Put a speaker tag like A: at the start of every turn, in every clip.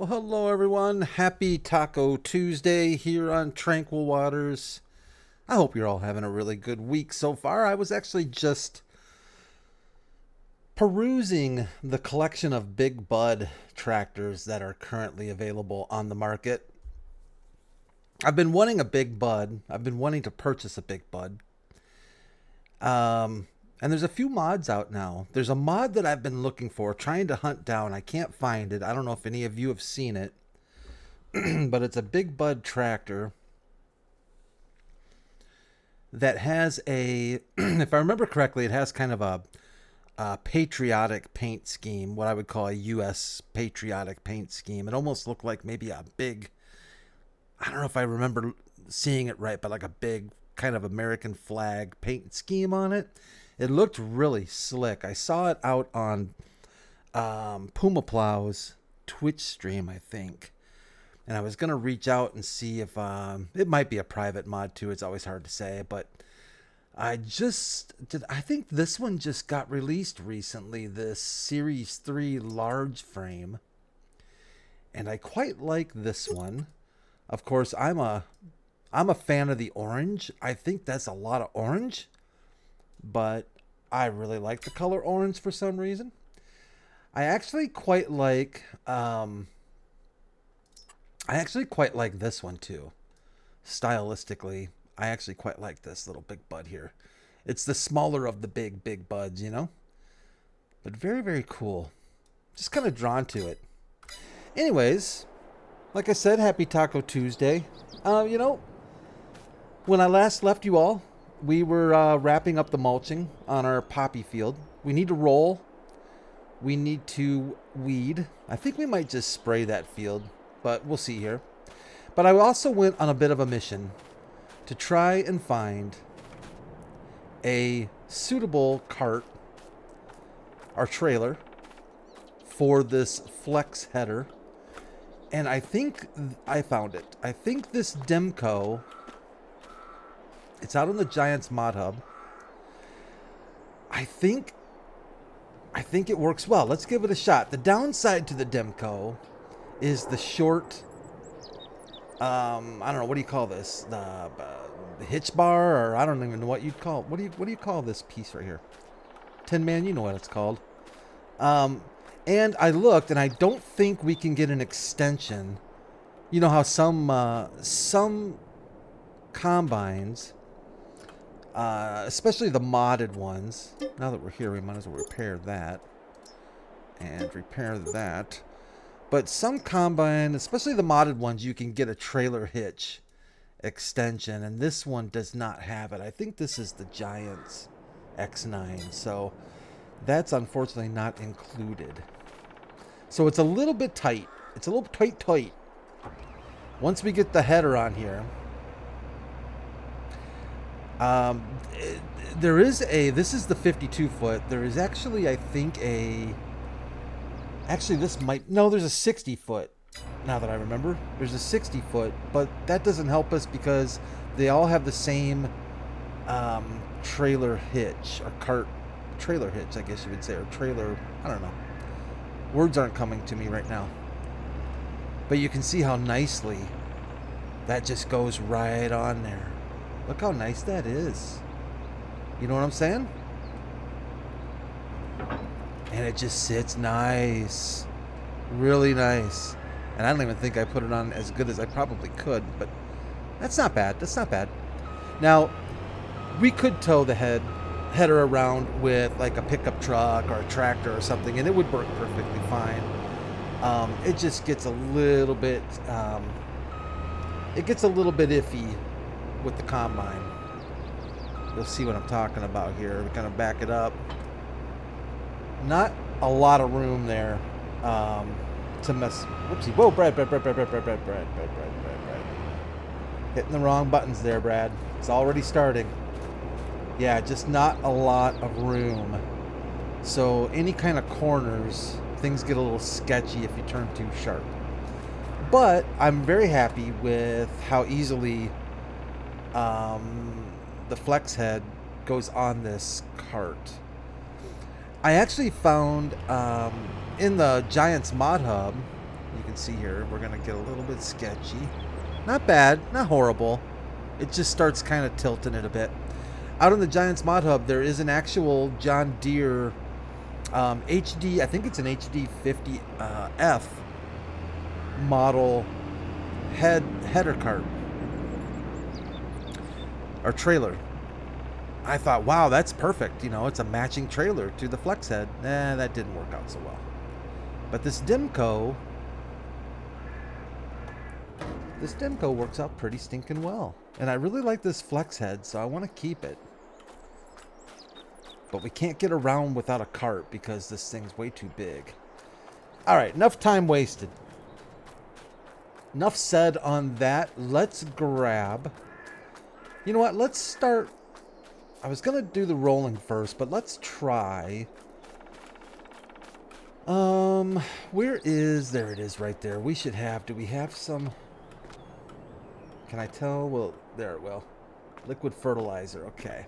A: Well, hello everyone. Happy Taco Tuesday here on Tranquil Waters. I hope you're all having a really good week so far. I was actually just perusing the collection of Big Bud tractors that are currently available on the market. I've been wanting a Big Bud. I've been wanting to purchase a Big Bud. And there's a few mods out now. There's a mod that I've been looking for, trying to hunt down. I can't find it. I don't know if any of you have seen it. But it's a Big Bud tractor that has a, if I remember correctly, it has kind of a patriotic paint scheme, what I would call a U.S. patriotic paint scheme. It almost looked like maybe a big, I don't know if I remember seeing it right, but like a big kind of American flag paint scheme on it. It looked really slick. I saw it out on Puma Plow's Twitch stream, I think. And I was going to reach out and see if it might be a private mod too. It's always hard to say, but I think this one just got released recently, this Series 3 large frame. And I quite like this one. Of course, I'm a fan of the orange. I think that's a lot of orange, but I really like the color orange for some reason. I actually quite like this one too. Stylistically, I actually quite like this little Big Bud here. It's the smaller of the big buds, you know? But very, very cool. Just kind of drawn to it. Anyways, like I said, happy Taco Tuesday. When I last left you all, we were wrapping up the mulching on our poppy field. We need to roll. We need to weed. I think we might just spray that field, but we'll see here. But I also went on a bit of a mission to try and find a suitable cart or trailer for this flex header. And I think I found it. I think this Demco, it's out on the Giants Mod Hub. I think it works well. Let's give it a shot. The downside to the Demco is the short, I don't know, what do you call this? The hitch bar, or I don't even know what you'd call. What do you call this piece right here? Tin Man, you know what it's called. And I looked, and I don't think we can get an extension. You know how some combines, especially the modded ones. Now that we're here, we might as well repair that and repair that. But some combine, especially the modded ones, you can get a trailer hitch extension, and this one does not have it. I think this is the Giants X9, so that's unfortunately not included. So it's a little bit tight. It's a little tight. Once we get the header on here, this is the 52 foot. There is actually, I think, there's a 60 foot. Now that I remember, there's a 60 foot, but that doesn't help us because they all have the same trailer hitch, or cart trailer hitch, I guess you would say, or trailer, I don't know. Words aren't coming to me right now. But you can see how nicely that just goes right on there. Look how nice that is. You know what I'm saying? And it just sits nice. Really nice. And I don't even think I put it on as good as I probably could, but that's not bad. That's not bad. Now, we could tow the header around with like a pickup truck or a tractor or something, and it would work perfectly fine. It just gets a little bit iffy with the combine. You'll see what I'm talking about here. We kind of back it up. Not a lot of room there to mess. Whoopsie. Whoa, Brad. Hitting the wrong buttons there, Brad. It's already starting. Yeah, just not a lot of room. So any kind of corners, things get a little sketchy if you turn too sharp. But I'm very happy with how easily the flex head goes on this cart. I actually found in the Giants Mod Hub, You can see here, we're going to get a little bit sketchy. Not bad, not horrible. It just starts kind of tilting it a bit. Out on the Giants Mod Hub, there is an actual John Deere HD, I think it's an HD 50F model header cart or trailer. I thought, wow, that's perfect. You know, it's a matching trailer to the flex head. Nah, that didn't work out so well. But this Dimco works out pretty stinking well. And I really like this flex head, so I want to keep it. But we can't get around without a cart because this thing's way too big. All right, enough time wasted. Enough said on that. Let's grab... You know what? Let's start... I was going to do the rolling first, but let's try... Where is... There it is right there. We should have... Do we have some... Can I tell? Well, there it will. Liquid fertilizer. Okay.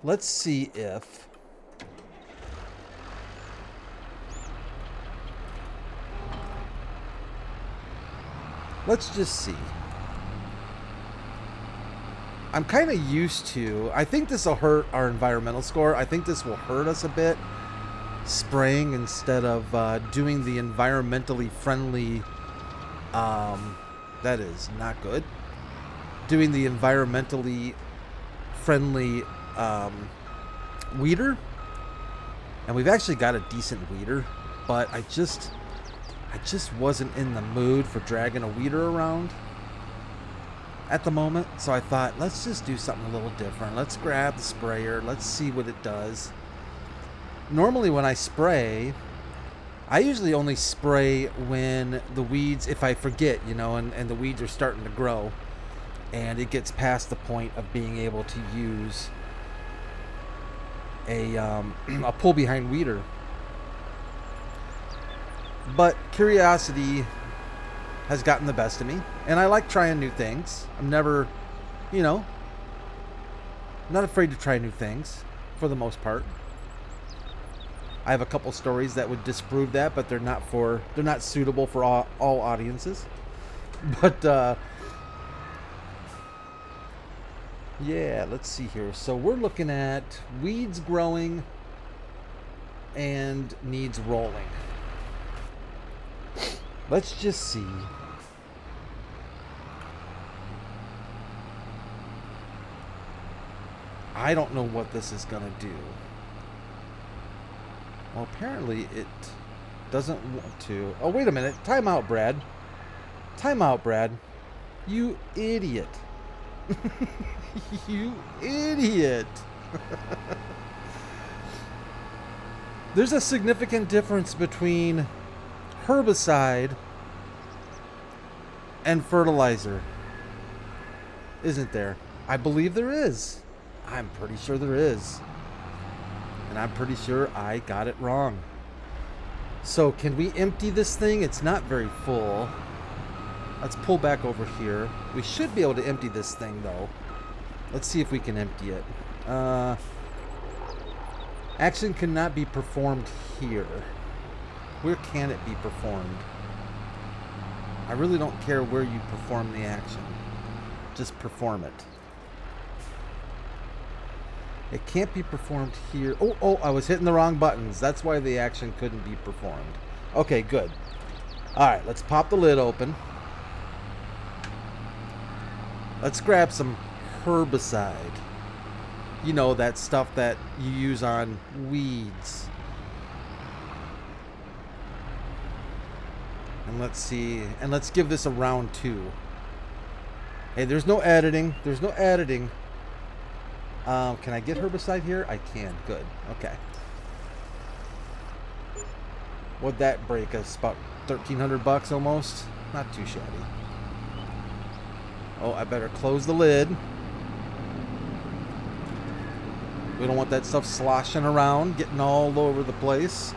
A: Let's see if... Let's just see. I'm kind of used to... I think this will hurt our environmental score. I think this will hurt us a bit. Spraying instead of doing the environmentally friendly... that is not good. Doing the environmentally friendly weeder. And we've actually got a decent weeder. But I just wasn't in the mood for dragging a weeder around at the moment. So I thought, let's just do something a little different. Let's grab the sprayer. Let's see what it does. Normally when I spray, I usually only spray when the weeds, if I forget, you know, and the weeds are starting to grow. And it gets past the point of being able to use a pull behind weeder. But curiosity has gotten the best of me, and I like trying new things. I'm never, you know, not afraid to try new things for the most part. I have a couple stories that would disprove that, but they're not suitable for all audiences. But yeah, let's see here. So we're looking at weeds growing and needs rolling. Let's just see. I don't know what this is going to do. Well, apparently it doesn't want to. Oh, wait a minute. Time out, Brad. Time out, Brad. You idiot. You idiot. There's a significant difference between herbicide and fertilizer, isn't there? I believe there is. I'm pretty sure there is. And I'm pretty sure I got it wrong. So can we empty this thing? It's not very full. Let's pull back over here. We should be able to empty this thing though. Let's see if we can empty it. Action cannot be performed here. Where can it be performed? I really don't care where you perform the action. Just perform it. It can't be performed here. Oh, I was hitting the wrong buttons. That's why the action couldn't be performed. Okay, good. Alright, let's pop the lid open. Let's grab some herbicide. You know, that stuff that you use on weeds. And let's see. And let's give this a round 2. Hey, there's no editing. There's no editing. Can I get herbicide here? I can. Good. Okay. What'd that break us? About $1,300 almost? Not too shabby. Oh, I better close the lid. We don't want that stuff sloshing around, getting all over the place.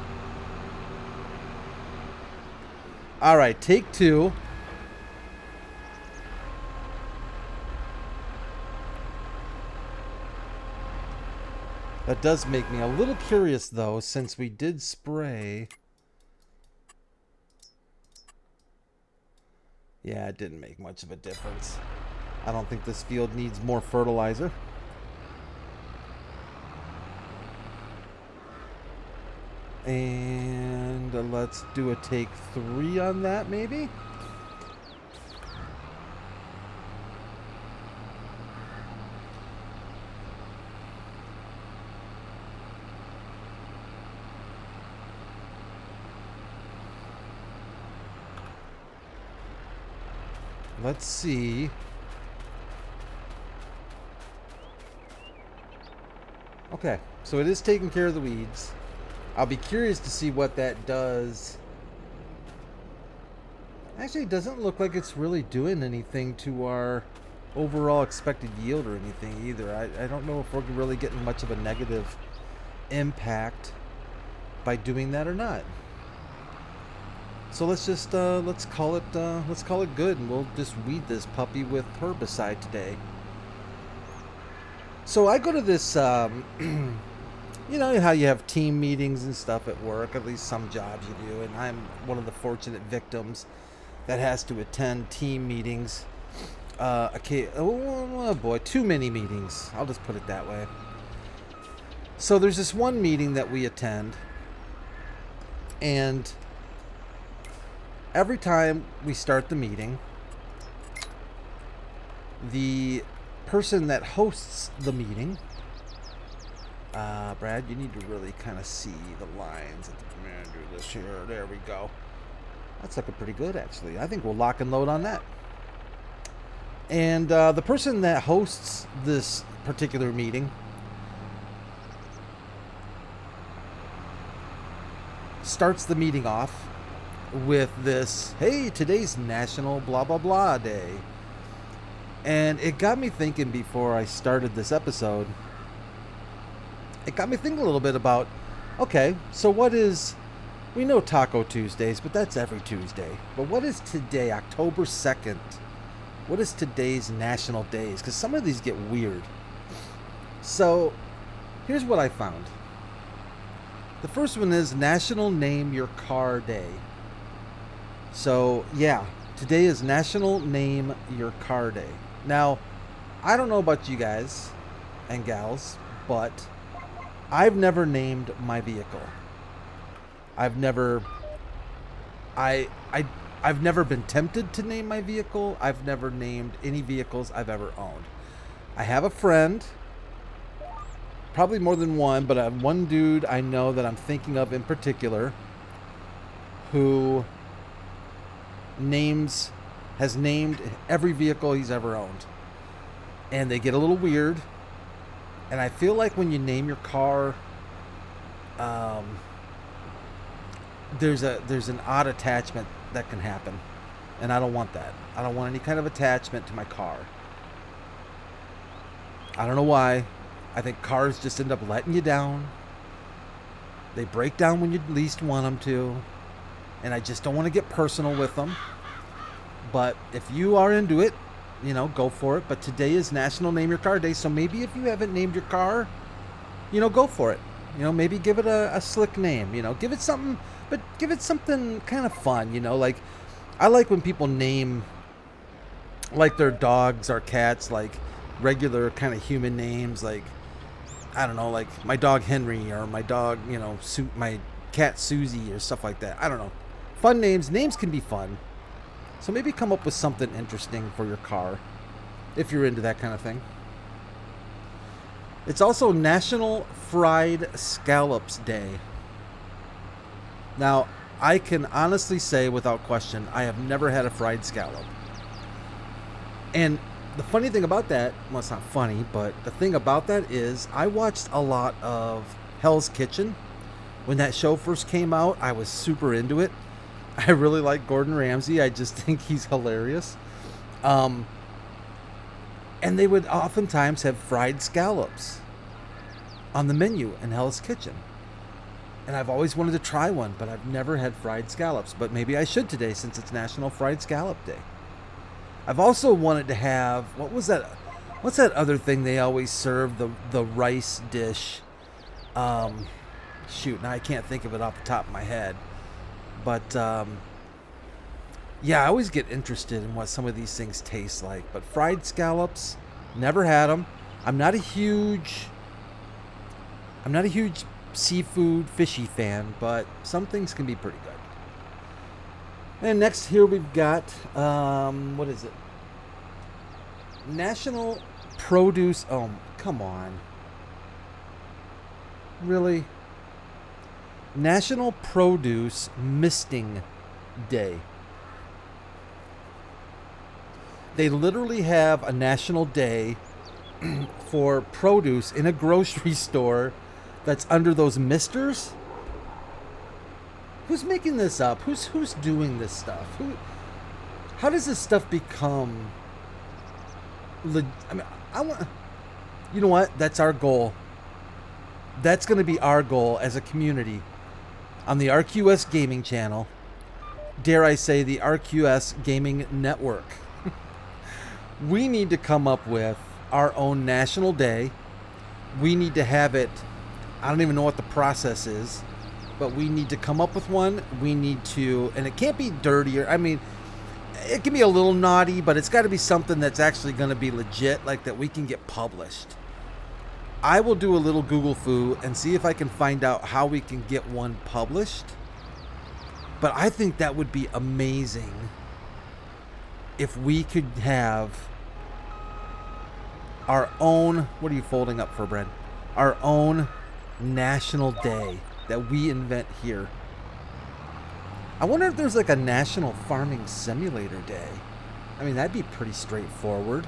A: Alright, take 2. That does make me a little curious, though, since we did spray. Yeah, it didn't make much of a difference. I don't think this field needs more fertilizer. And let's do a take 3 on that, maybe? Let's see. Okay, so it is taking care of the weeds. I'll be curious to see what that does. Actually, it doesn't look like it's really doing anything to our overall expected yield or anything either. I don't know if we're really getting much of a negative impact by doing that or not. So let's just let's call it good, and we'll just weed this puppy with herbicide today. So I go to this, you know how you have team meetings and stuff at work, at least some jobs you do, and I'm one of the fortunate victims that has to attend team meetings. Okay, oh boy, too many meetings. I'll just put it that way. So there's this one meeting that we attend, and every time we start the meeting, the person that hosts the meeting, Brad, you need to really kind of see the lines at the commander this here. There we go. That's looking pretty good, actually. I think we'll lock and load on that. And the person that hosts this particular meeting starts the meeting off with this, hey, today's National blah blah blah day. And it got me thinking before I started this episode. It got me thinking a little bit about, okay, so what is, we know Taco Tuesdays, but that's every Tuesday. But what is today, October 2nd? What is today's national days? Because some of these get weird. So here's what I found. The first one is National Name Your Car Day. So yeah, today is National Name Your Car Day. Now, I don't know about you guys and gals, but I've never named my vehicle. I've never been tempted to name my vehicle. I've never named any vehicles I've ever owned. I have a friend, probably more than one, but I have one dude I know that I'm thinking of in particular who has named every vehicle he's ever owned. And they get a little weird. And I feel like when you name your car, there's an odd attachment that can happen. And I don't want that. I don't want any kind of attachment to my car. I don't know why. I think cars just end up letting you down. They break down when you least want them to. And I just don't want to get personal with them. But if you are into it, you know, go for it. But today is National Name Your Car Day. So maybe if you haven't named your car, you know, go for it. You know, maybe give it a slick name. You know, give it something, but give it something kind of fun. You know, like I like when people name like their dogs or cats like regular kind of human names. Like, I don't know, like my dog Henry or my dog, you know, my cat Susie or stuff like that. I don't know. Fun names. Names can be fun. So maybe come up with something interesting for your car if you're into that kind of thing. It's also National Fried Scallops Day. Now, I can honestly say without question, I have never had a fried scallop. And the funny thing about that, well, it's not funny, but the thing about that is I watched a lot of Hell's Kitchen. When that show first came out, I was super into it. I really like Gordon Ramsay. I just think he's hilarious. And they would oftentimes have fried scallops on the menu in Hell's Kitchen. And I've always wanted to try one, but I've never had fried scallops. But maybe I should today since it's National Fried Scallop Day. I've also wanted to have, what's that other thing they always serve, the rice dish? Shoot, now I can't think of it off the top of my head. But, Yeah, I always get interested in what some of these things taste like. But fried scallops, never had them. I'm not a huge seafood, fishy fan, but some things can be pretty good. And next here we've got, what is it? National Produce, oh, come on. Really? National Produce Misting Day. They literally have a national day for produce in a grocery store that's under those misters. Who's making this up? Who's doing this stuff? How does this stuff become? I mean, I want. You know what? That's our goal. That's going to be our goal as a community on the RQS Gaming channel. Dare I say, the RQS Gaming Network. We need to come up with our own national day. We need to have it. I don't even know what the process is, but we need to come up with one. We need to, and it can't be dirtier. I mean, it can be a little naughty, but it's got to be something that's actually going to be legit, like that we can get published. I will do a little Google foo and see if I can find out how we can get one published. But I think that would be amazing if we could have our own, what are you folding up for, Brent? Our own national day that we invent here. I wonder if there's like a national farming simulator day. I mean, that'd be pretty straightforward.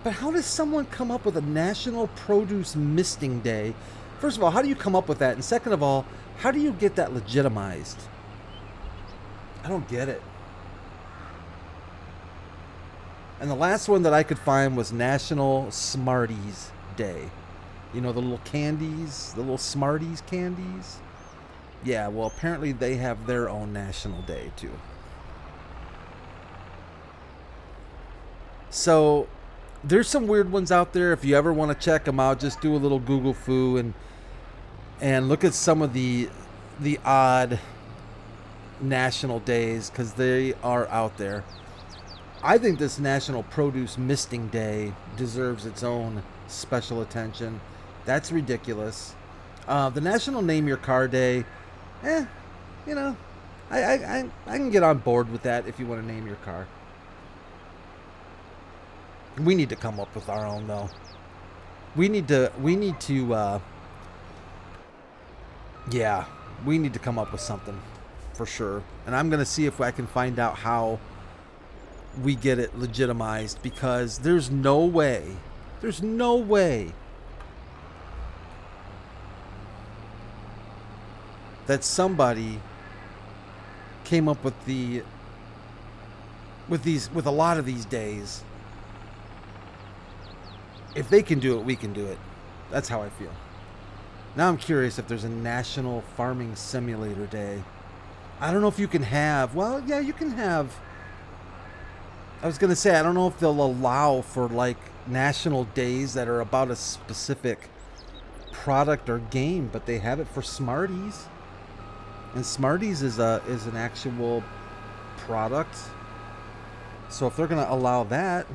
A: But how does someone come up with a national produce misting day? First of all, how do you come up with that? And second of all, how do you get that legitimized? I don't get it. And the last one that I could find was National Smarties Day. You know, the little candies, the little Smarties candies? Yeah, well, apparently they have their own national day, too. So, there's some weird ones out there. If you ever want to check them out, just do a little Google foo and look at some of the odd national days, because they are out there. I think this National Produce Misting Day deserves its own special attention. That's ridiculous. The National Name Your Car Day, you know, I can get on board with that if you want to name your car. We need to come up with our own, though. We need to yeah, we need to come up with something for sure. And I'm going to see if I can find out how we get it legitimized, because there's no way that somebody came up with with a lot of these days. If they can do it, we can do it. That's how I feel. Now I'm curious if there's a National Farming Simulator Day. I don't know if you can have, well, yeah, you can have. I was going to say, I don't know if they'll allow for like national days that are about a specific product or game, but they have it for Smarties. And Smarties is an actual product. So if they're going to allow that,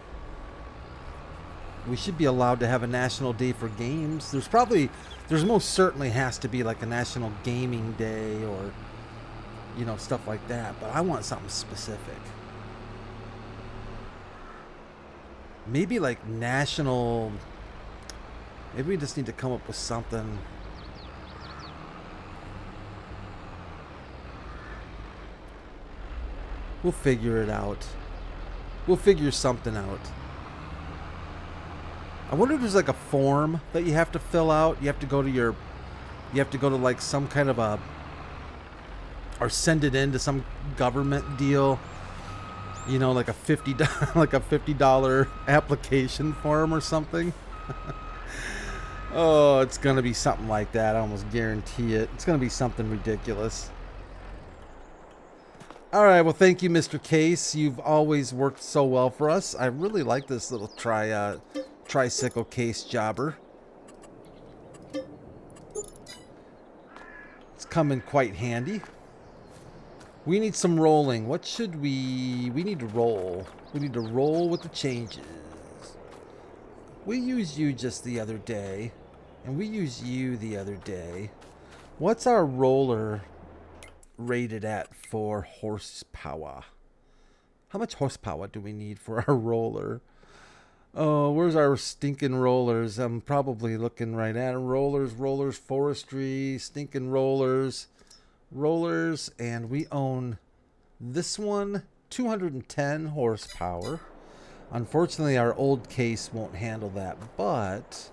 A: we should be allowed to have a national day for games. There's most certainly has to be like a national gaming day, or, you know, stuff like that. But I want something specific. Maybe like national. Maybe we just need to come up with something. We'll figure it out. We'll figure something out. I wonder if there's like a form that you have to fill out. You have to go to like some kind of or send it in to some government deal. You know, like a $50 application form or something. Oh, it's going to be something like that. I almost guarantee it. It's going to be something ridiculous. All right, well, thank you, Mr. Case. You've always worked so well for us. I really like this little tricycle case jobber. It's come in quite handy. We need some rolling. What should we need to roll. We need to roll with the changes. We used you just the other day. And we used you the other day. What's our roller rated at for horsepower? How much horsepower do we need for our roller? Oh, where's our stinking rollers? I'm probably looking right at them. Rollers, forestry, stinking rollers. And we own this one, 210 horsepower. Unfortunately, our old case won't handle that, but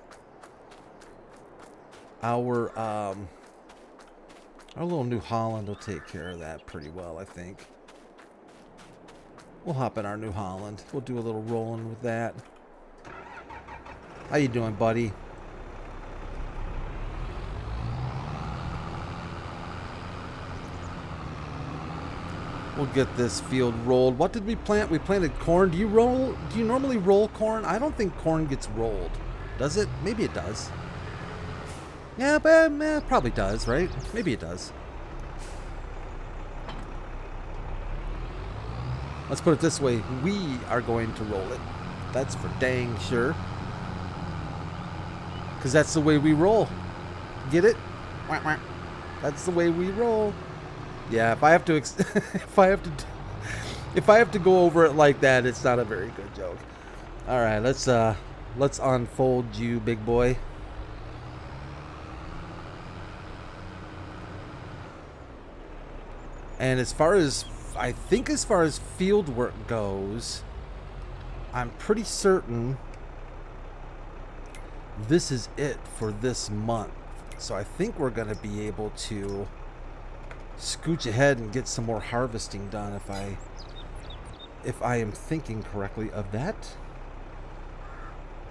A: our little New Holland will take care of that pretty well, I think. We'll hop in our New Holland. We'll do a little rolling with that. How you doing, buddy? We'll get this field rolled. What did we plant? We planted corn. Do you normally roll corn? I don't think corn gets rolled. Does it? Maybe it does. Yeah, but it probably does, right? Maybe it does. Let's put it this way. We are going to roll it. That's for dang sure. Because that's the way we roll. Get it? That's the way we roll. Yeah, if I have to if I have to go over it like that, it's not a very good joke. All right, let's unfold you, big boy. And as far as field work goes, I'm pretty certain this is it for this month. So I think we're going to be able to scooch ahead and get some more harvesting done if I am thinking correctly of that.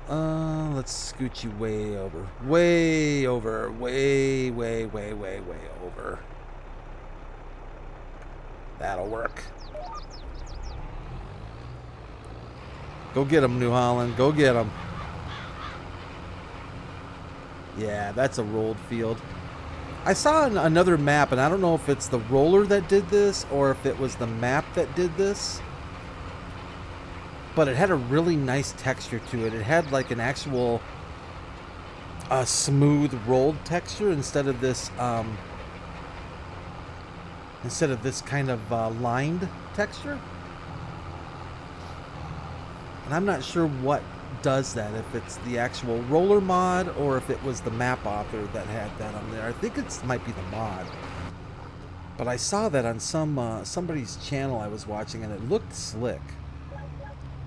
A: Let's scooch you way over. Way over. Way over. That'll work. Go get him, New Holland. Go get him. Yeah, that's a rolled field. I saw another map, and I don't know if it's the roller that did this or if it was the map that did this. But it had a really nice texture to it. It had like an actual smooth rolled texture instead of this kind of lined texture. And I'm not sure what does that, if it's the actual roller mod or if it was the map author that had that on there. I think it might be the mod. But I saw that on somebody's channel I was watching, and it looked slick.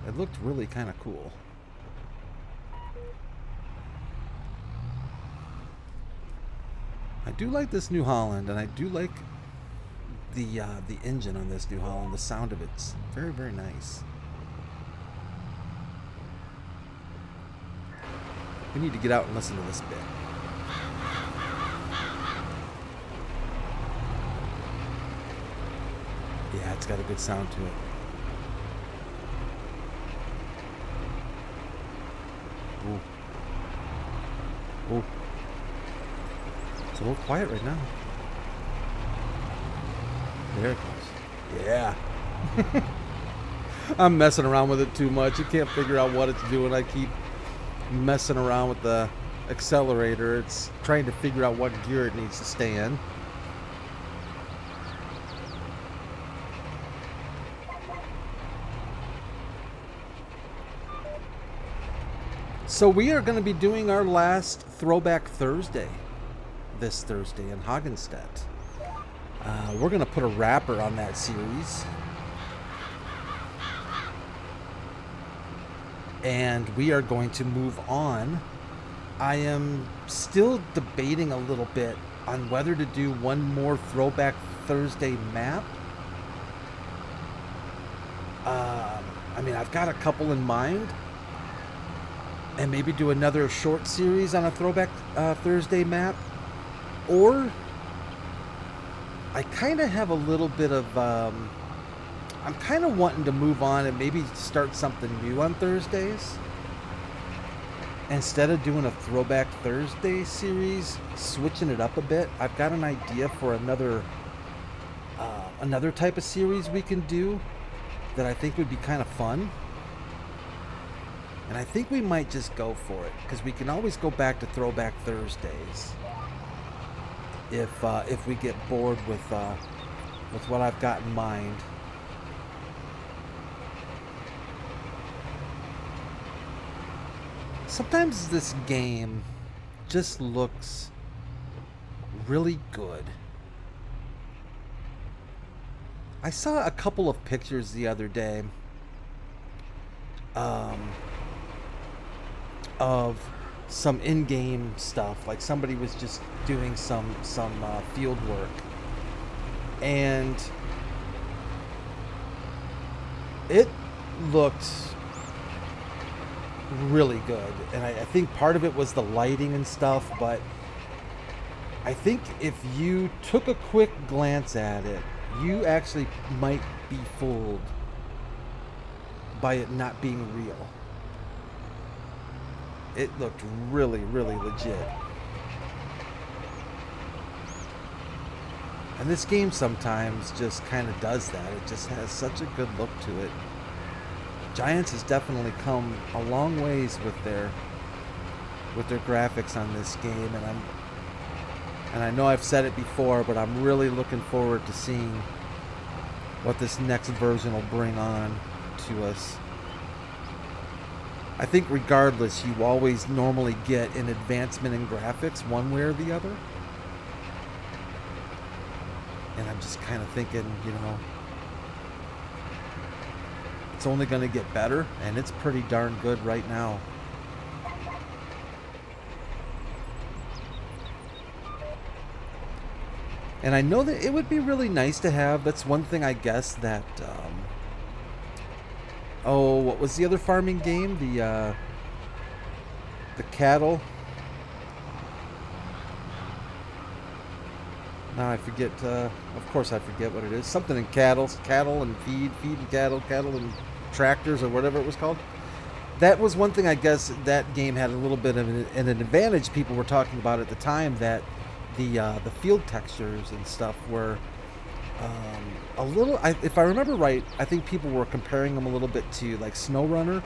A: It looked really kind of cool. I do like this New Holland, and I do like the engine on this New Holland. The sound of it's very, very nice. We need to get out and listen to this bit. Yeah, it's got a good sound to it. Ooh. Ooh. It's a little quiet right now. There it goes. Yeah. I'm messing around with it too much. You can't figure out what it's doing. I keep messing around with the accelerator. It's trying to figure out what gear it needs to stay in. So we are going to be doing our last Throwback Thursday this Thursday in Hagenstedt. We're going to put a wrapper on that series. And we are going to move on. I am still debating a little bit on whether to do one more Throwback Thursday map. I mean, I've got a couple in mind. And maybe do another short series on a Throwback Thursday map. Or I kind of have a little bit of... I'm kind of wanting to move on and maybe start something new on Thursdays. Instead of doing a Throwback Thursday series, switching it up a bit. I've got an idea for another another type of series we can do that I think would be kind of fun. And I think we might just go for it, because we can always go back to Throwback Thursdays if we get bored with what I've got in mind. Sometimes this game just looks really good. I saw a couple of pictures the other day of some in-game stuff. Like somebody was just doing some field work, and it looked really good. And I think part of it was the lighting and stuff, but I think if you took a quick glance at it, you actually might be fooled by it not being real. It looked really, really legit. And this game sometimes just kind of does that. It just has such a good look to it. Giants has definitely come a long ways with their graphics on this game, and I know I've said it before, but I'm really looking forward to seeing what this next version will bring on to us. I think regardless, you always normally get an advancement in graphics one way or the other. And I'm just kind of thinking, you know, it's only going to get better, and it's pretty darn good right now. And I know that it would be really nice to have, that's one thing I guess that, what was the other farming game? The cattle. Now I forget, of course I forget what it is. Something in cattle and feed and cattle and tractors or whatever it was called. That was one thing I guess that game had a little bit of an advantage. People were talking about at the time that the field textures and stuff were a little, if I remember right, I think people were comparing them a little bit to like SnowRunner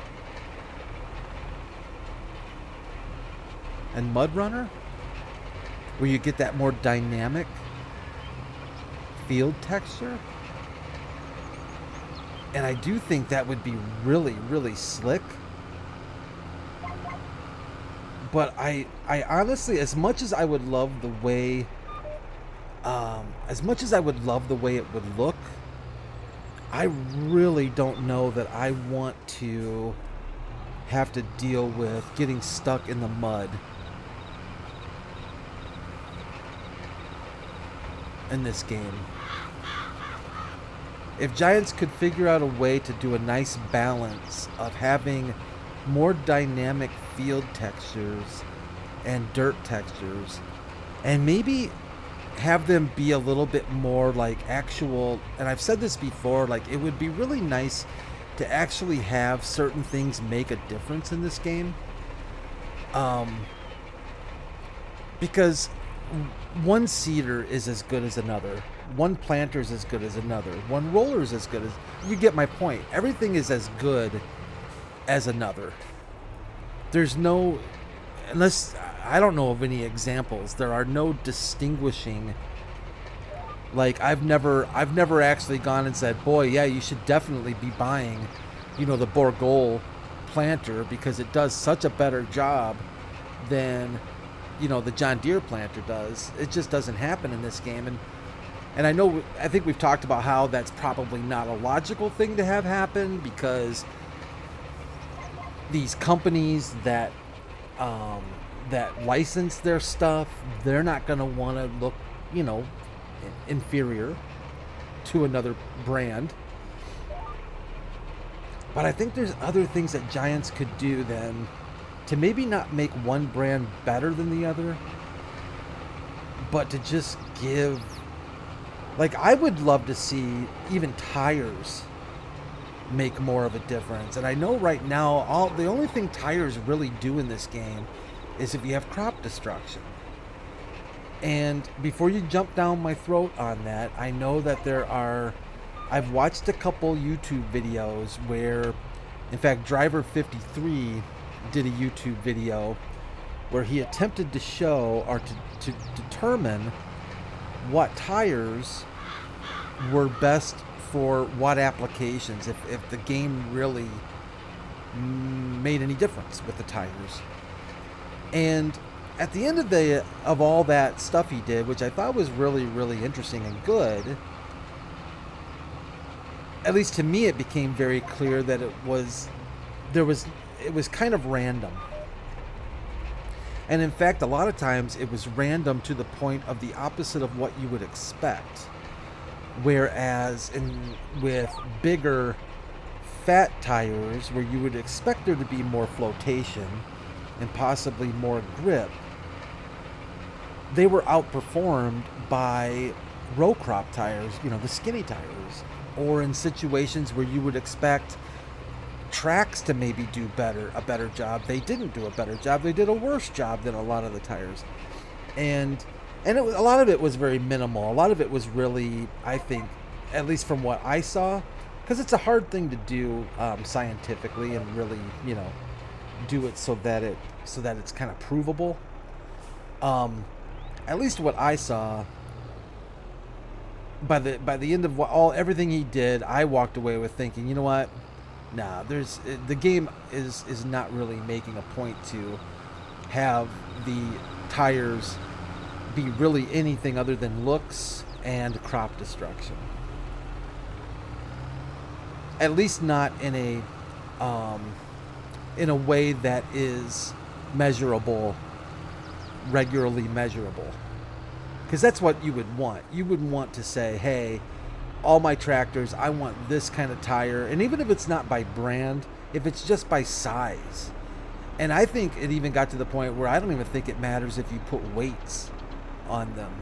A: and MudRunner, where you get that more dynamic field texture. And I do think that would be really, really slick. But I honestly, as much as I would love the way it would look, I really don't know that I want to have to deal with getting stuck in the mud in this game. If Giants could figure out a way to do a nice balance of having more dynamic field textures and dirt textures, and maybe have them be a little bit more like actual, and I've said this before, like it would be really nice to actually have certain things make a difference in this game, because one seeder is as good as another, one planter is as good as another, one roller is as good as, you get my point. Everything is as good as another. There's no, unless, I don't know of any examples, there are no distinguishing, like I've never actually gone and said, boy, yeah, you should definitely be buying, you know, the Bourgol planter because it does such a better job than, you know, the John Deere planter does. It just doesn't happen in this game. And I think we've talked about how that's probably not a logical thing to have happen, because these companies that license their stuff, they're not going to want to look, you know, inferior to another brand. But I think there's other things that Giants could do then to maybe not make one brand better than the other, but to just give, like, I would love to see even tires make more of a difference. And I know right now the only thing tires really do in this game is if you have crop destruction. And before you jump down my throat on that, I know that I've watched a couple YouTube videos where, in fact, Driver53 did a YouTube video where he attempted to show or to determine what tires were best for what applications, if the game really made any difference with the tires. And at the end of all that stuff he did, which I thought was really, really interesting and good, at least to me it became very clear that it was kind of random. And in fact, a lot of times it was random to the point of the opposite of what you would expect. Whereas with bigger fat tires, where you would expect there to be more flotation and possibly more grip, they were outperformed by row crop tires, the skinny tires. Or in situations where you would expect tracks to maybe do a better job, they didn't do a better job. They did a worse job than a lot of the tires. And a lot of it was very minimal. A lot of it was really, I think, at least from what I saw, because it's a hard thing to do scientifically and really, do it so that it's kind of provable. At least what I saw, by the end of everything he did, I walked away with thinking, you know what? Nah, the game is not really making a point to have the tires be really anything other than looks and crop destruction. At least not in a way that is measurable, regularly measurable. Because that's what you would want. You would want to say, hey, all my tractors, I want this kind of tire. And even if it's not by brand, if it's just by size. And I think it even got to the point where I don't even think it matters if you put weights on them.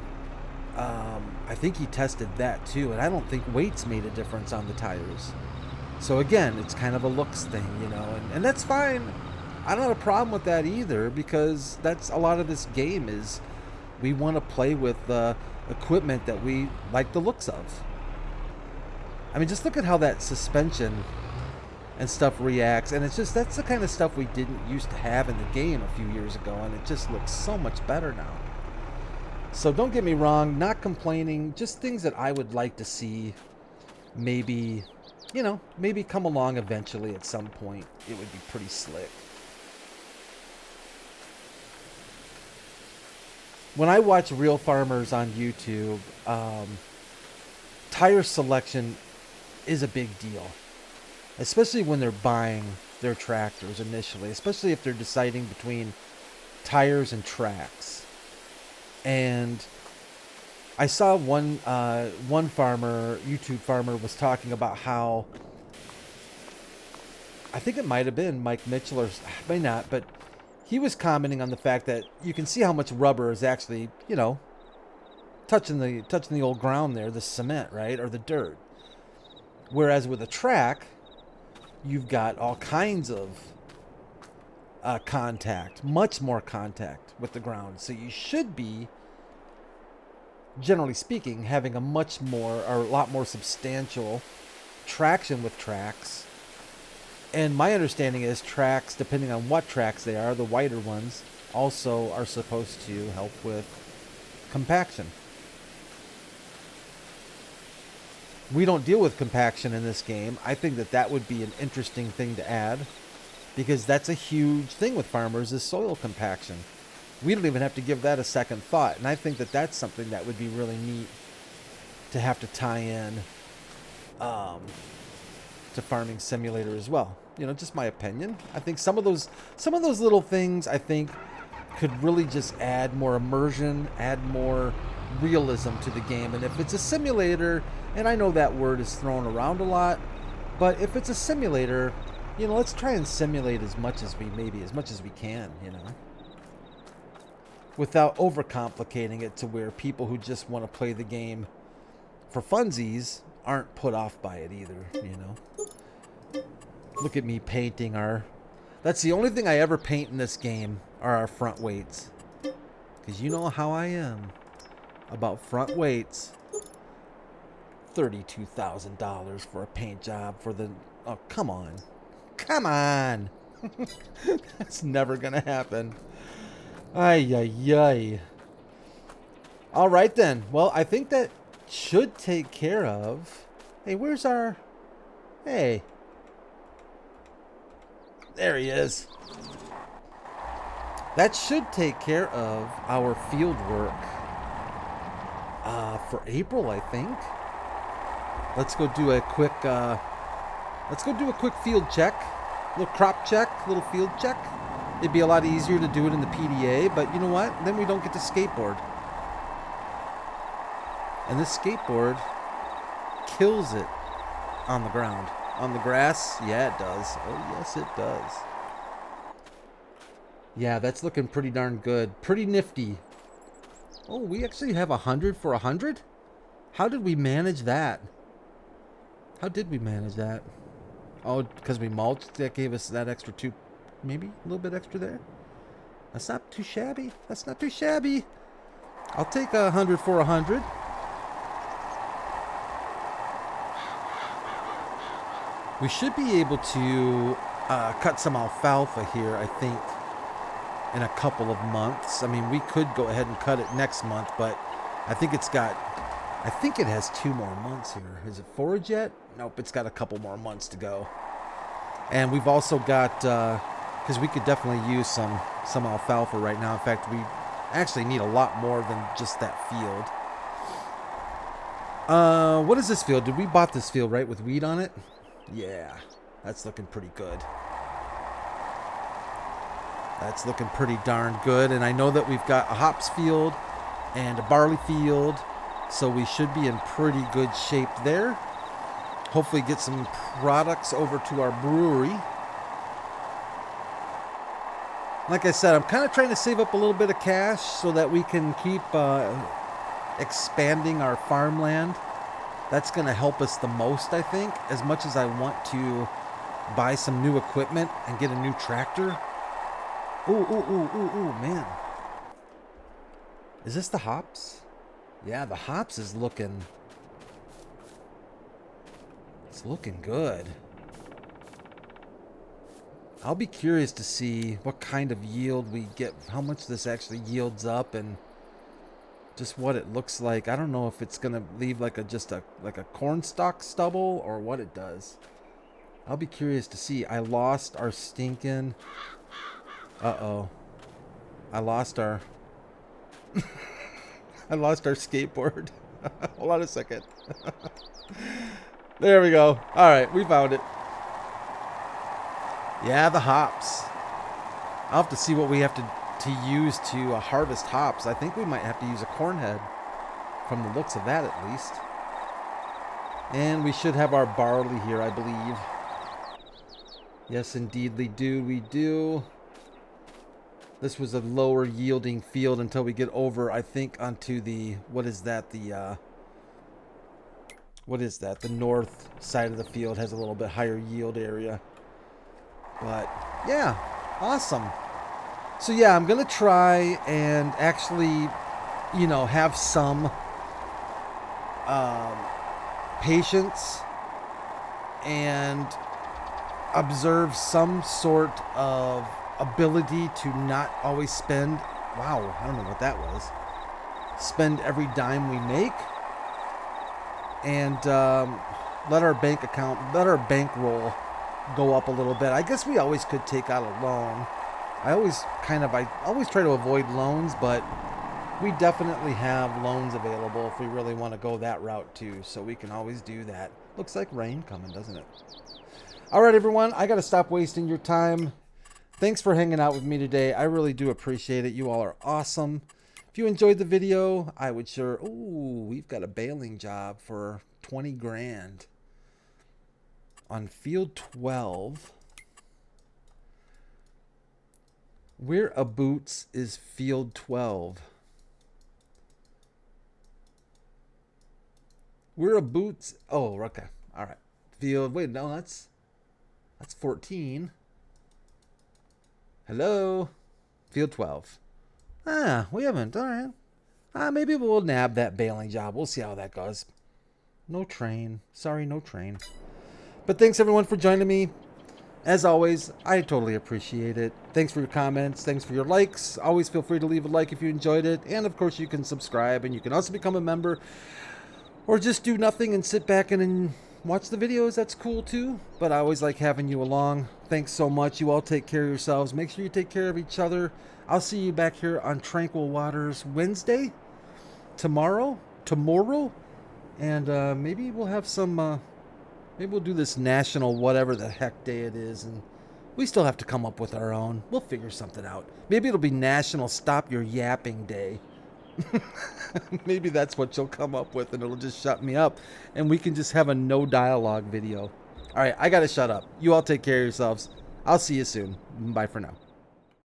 A: I think he tested that too, and I don't think weights made a difference on the tires. So again, it's kind of a looks thing, and that's fine. I don't have a problem with that either, because that's a lot of this game is we want to play with equipment that we like the looks of. I mean, just look at how that suspension and stuff reacts, and that's the kind of stuff we didn't used to have in the game a few years ago, and it just looks so much better now. So don't get me wrong, not complaining, just things that I would like to see maybe come along eventually at some point. It would be pretty slick. When I watch real farmers on YouTube, tire selection is a big deal, especially when they're buying their tractors initially, especially if they're deciding between tires and tracks. And I saw one farmer, YouTube farmer, was talking about how, I think it might have been Mike Mitchell, or may not, but he was commenting on the fact that you can see how much rubber is actually, touching the old ground there, the cement, right, or the dirt. Whereas with a track, you've got all kinds of contact, much more contact with the ground. So you should be, generally speaking, having a lot more substantial traction with tracks. And my understanding is tracks, depending on what tracks they are, the wider ones, also are supposed to help with compaction. We don't deal with compaction in this game. I think that would be an interesting thing to add, because that's a huge thing with farmers, is soil compaction. We don't even have to give that a second thought. And I think that's something that would be really neat to have to tie in to Farming Simulator as well. Just my opinion. I think some of those little things, I think, could really just add more immersion, add more realism to the game. And if it's a simulator, and I know that word is thrown around a lot, but if it's a simulator, let's try and simulate as much as we can, without overcomplicating it to where people who just want to play the game for funsies aren't put off by it either, Look at me painting that's the only thing I ever paint in this game, are our front weights. Because you know how I am. about front weights. $32,000 for a paint job for the... Oh, come on. Come on. That's never going to happen. Ay, ay, ay. All right, then. Well, I think that should take care of... Hey, where's our... Hey. There he is. That should take care of our field work for April, I think. Let's go do a quick field check, little crop check, little field check. It'd be a lot easier to do it in the PDA, but you know what? Then we don't get to skateboard. And this skateboard kills it on the ground. On the grass, yeah, it does. Oh, yes, it does. Yeah, that's looking pretty darn good. Pretty nifty. Oh, we actually have 100 for 100? How did we manage that? How did we manage that? Oh, because we mulched? That gave us that extra 2, maybe a little bit extra there. That's not too shabby. That's not too shabby. I'll take 100 for 100. We should be able to cut some alfalfa here, I think, in a couple of months. I mean, we could go ahead and cut it next month, but I think it's got... I think it has 2 more months here. Is it forage yet? Nope, it's got a couple more months to go. And we've also got, because we could definitely use some alfalfa right now. In fact, we actually need a lot more than just that field. What is this field? Did we bought this field, right, with wheat on it? Yeah, that's looking pretty good. That's looking pretty darn good. And I know that we've got a hops field and a barley field. So we should be in pretty good shape there. Hopefully get some products over to our brewery. Like I said, I'm kind of trying to save up a little bit of cash so that we can keep expanding our farmland. That's going to help us the most, I think. As much as I want to buy some new equipment and get a new tractor. Ooh, man. Is this the hops? Yeah, the hops is looking... It's looking good. I'll be curious to see what kind of yield we get, how much this actually yields up, and just what it looks like. I don't know if it's gonna leave like a corn stalk stubble or what it does. I'll be curious to see. I lost our stinking... Uh-oh. I lost our... I lost our skateboard. Hold on a second. There we go. All right, we found it. Yeah, the hops. I'll have to see what we have to use to harvest hops. I think we might have to use a corn head from the looks of that at least. And we should have our barley here, I believe. Yes, indeed, we do. This was a lower yielding field until we get over, I think, onto the, what is that? The north side of the field has a little bit higher yield area. But yeah, awesome. So yeah, I'm gonna try and actually, you know, have some patience and observe some sort of ability to not always spend, wow, I don't know what that was, spend every dime we make, and let our bankroll go up a little bit. I guess we always could take out a loan. I always try to avoid loans, but we definitely have loans available if we really want to go that route too, so we can always do that. Looks like rain coming, doesn't it? All right, everyone, I got to stop wasting your time. Thanks for hanging out with me today. I really do appreciate it. You all are awesome. If you enjoyed the video, I would sure... Ooh, we've got a baling job for 20 grand. On field 12. Whereabouts is field 12? Whereabouts... Oh, okay. All right. Field... Wait, no, that's 14. Hello? Field 12. Ah, we haven't. All right. Maybe we'll nab that bailing job. We'll see how that goes. No train. Sorry, no train. But thanks everyone for joining me. As always, I totally appreciate it. Thanks for your comments. Thanks for your likes. Always feel free to leave a like if you enjoyed it. And of course, you can subscribe, and you can also become a member. Or just do nothing and sit back and watch the videos. That's cool too. But I always like having you along. Thanks so much. You all take care of yourselves. Make sure you take care of each other. I'll see you back here on Tranquil Waters Wednesday. Tomorrow. And maybe we'll have some... maybe we'll do this national whatever the heck day it is, and we still have to come up with our own. We'll figure something out. Maybe it'll be National Stop Your Yapping Day. Maybe that's what you'll come up with, and it'll just shut me up, and we can just have a no dialogue video. All right, I gotta shut up. You all take care of yourselves. I'll see you soon. Bye for now.